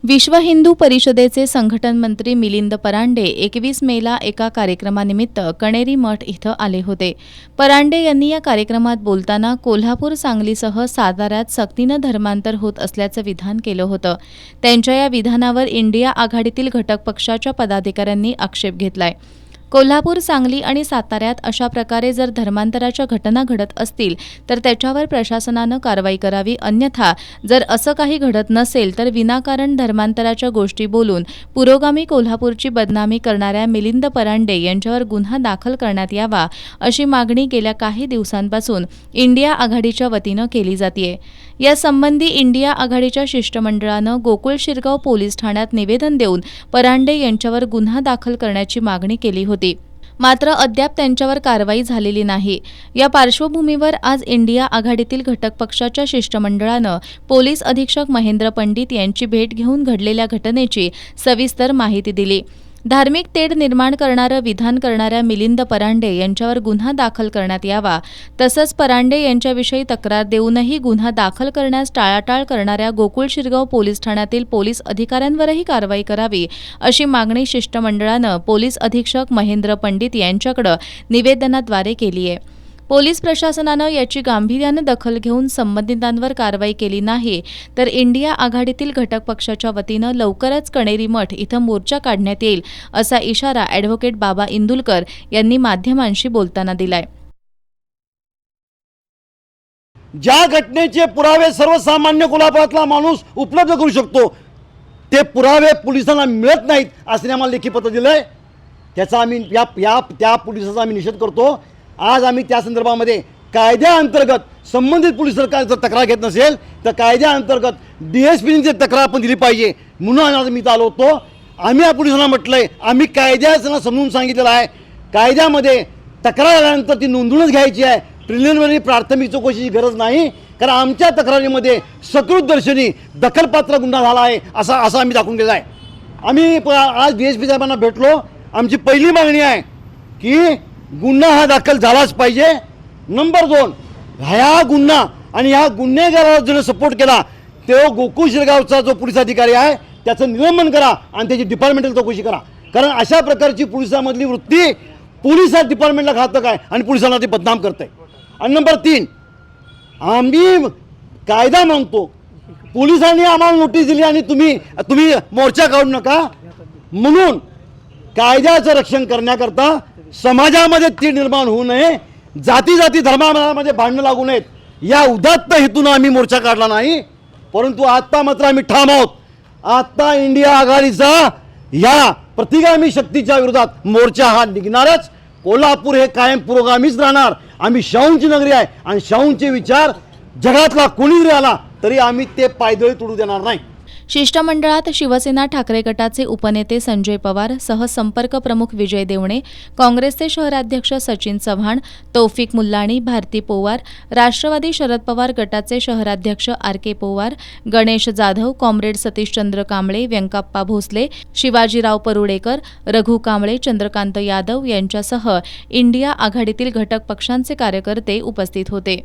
विश्व हिंदू परिषदेचे संघटन मंत्री मिलिंद परांडे 21 मेला एका कार्यक्रमानिमित्त कणेरी मठ इथं आले होते. परांडे यांनी या कार्यक्रमात बोलताना कोल्हापूर, सांगलीसह साताऱ्यात सक्तीनं धर्मांतर होत असल्याचं विधान केलं होतं. त्यांच्या या विधानावर इंडिया आघाडीतील घटक पक्षाच्या पदाधिकाऱ्यांनी आक्षेप घेतलाय. कोल्हापूर, सांगली आणि साताऱ्यात अशा प्रकारे जर धर्मांतराच्या घटना घडत असतील तर त्याच्यावर प्रशासनानं कारवाई करावी. अन्यथा जर असं काही घडत नसेल तर विनाकारण धर्मांतराच्या गोष्टी बोलून पुरोगामी कोल्हापूरची बदनामी करणाऱ्या मिलिंद परांडे यांच्यावर गुन्हा दाखल करण्यात यावा, अशी मागणी गेल्या काही दिवसांपासून इंडिया आघाडीच्या वतीनं केली जातेय. यासंबंधी इंडिया आघाडीच्या शिष्टमंडळानं गोकुळ शिरगाव पोलीस ठाण्यात निवेदन देऊन परांडे यांच्यावर गुन्हा दाखल करण्याची मागणी केली होती. मात्र अद्याप त्यांच्यावर कारवाई झालेली नाही. या पार्श्वभूमीवर आज इंडिया आघाडीतील घटक पक्षाच्या शिष्टमंडळानं पोलीस अधीक्षक महेंद्र पंडित यांची भेट घेऊन घडलेल्या घटनेची सविस्तर माहिती दिली. धार्मिक तेढ निर्माण करणारं विधान करणाऱ्या मिलिंद परांडे यांच्यावर गुन्हा दाखल करण्यात यावा, तसंच परांडे यांच्याविषयी तक्रार देऊनही गुन्हा दाखल करण्यास टाळाटाळ करणाऱ्या गोकुळ शिरगाव पोलीस ठाण्यातील पोलीस अधिकाऱ्यांवरही कारवाई करावी, अशी मागणी शिष्टमंडळानं पोलीस अधीक्षक महेंद्र पंडित यांच्याकडे निवेदनाद्वारे केली आहे. पोलीस प्रशासनानं याची गांभीर्यानं दखल घेऊन संबंधितांवर कारवाई केली नाही तर इंडिया आघाडीतील घटक पक्षाच्या वतीनं लवकरच कणेरी मठ इथं मोर्चा काढण्यात येईल, असा इशारा ॲडव्होकेट बाबा इंदुलकर यांनी माध्यमांशी बोलताना दिलाय. ज्या घटनेचे पुरावे सर्वसामान्य कोल्हापुरातला माणूस उपलब्ध करू शकतो ते पुरावे पोलिसांना मिळत नाहीत असं आम्हाला लेखी पत्र दिलंय. त्याचा आम्ही त्या पोलिसाचा आम्ही निषेध करतो. आज आम्ही त्या संदर्भामध्ये कायद्याअंतर्गत संबंधित पोलीस सरकार जर तक्रार घेत नसेल तर कायद्याअंतर्गत DSPची तक्रार आपण दिली पाहिजे, म्हणून आज मी आलो होतो. आम्ही या पोलिसांना म्हटलंय, आम्ही कायद्याचं समजून सांगितलेलं आहे. कायद्यामध्ये तक्रार आल्यानंतर ती नोंदवूनच घ्यायची आहे. प्रिलिमिनरी प्राथमिक चौकशीची गरज नाही, कारण आमच्या तक्रारीमध्ये सकृतदर्शनी दखलपात्र गुन्हा झाला आहे असं आम्ही दाखवून दिलं आहे. आम्ही आज DSP साहेबांना भेटलो. आमची पहिली मागणी आहे की गुन्हा हा दाखल झालाच पाहिजे. नंबर 2, ह्या गुन्हा आणि ह्या गुन्हेगाराला ज्याने सपोर्ट केला तो गोकुळ शिरगावचा जो पोलीस अधिकारी आहे त्याचं निलंबन करा आणि त्याची डिपार्टमेंटल चौकशी करा. कारण अशा प्रकारची पोलिसांमधली वृत्ती पोलीस डिपार्टमेंटला घातक आहे आणि पोलिसांना ते बदनाम करत आहे. आणि नंबर 3, आम्ही कायदा मानतो. पोलिसांनी आम्हाला नोटीस दिली आणि तुम्ही मोर्चा काढू नका म्हणून कायद्याचं रक्षण करण्याकरता समाजामध्ये तीड निर्माण होऊ नये, जाती धर्मामध्ये भांडणं लागू नयेत, या उदात्त हेतून आम्ही मोर्चा काढला नाही. परंतु आता मात्र आम्ही ठाम आहोत. आता इंडिया आघाडीचा या प्रतिगामी शक्तीच्या विरोधात मोर्चा हा निघणारच. कोल्हापूर हे कायम पुरोगामीच राहणार. आम्ही शाहूंची नगरी आहे आणि शाहूंचे विचार जगातला कोणी जरी आला तरी आम्ही ते पायदळी तोडू देणार नाही. शिष्टमंडळात शिवसेना ठाकरे गटाचे उपनेते संजय पवार, सहसंपर्क प्रमुख विजय देवणे, काँग्रेसचे शहराध्यक्ष सचिन चव्हाण, तौफिक मुल्लाणी, भारती पोवार, राष्ट्रवादी शरद पवार गटाचे शहराध्यक्ष RK पोवार, गणेश जाधव, कॉम्रेड सतीशचंद्र कांबळे, व्यंकप्पा भोसले, शिवाजीराव परुडेकर, रघु कांबळे, चंद्रकांत यादव यांच्यासह इंडिया आघाडीतील घटक पक्षांचे कार्यकर्ते उपस्थित होते.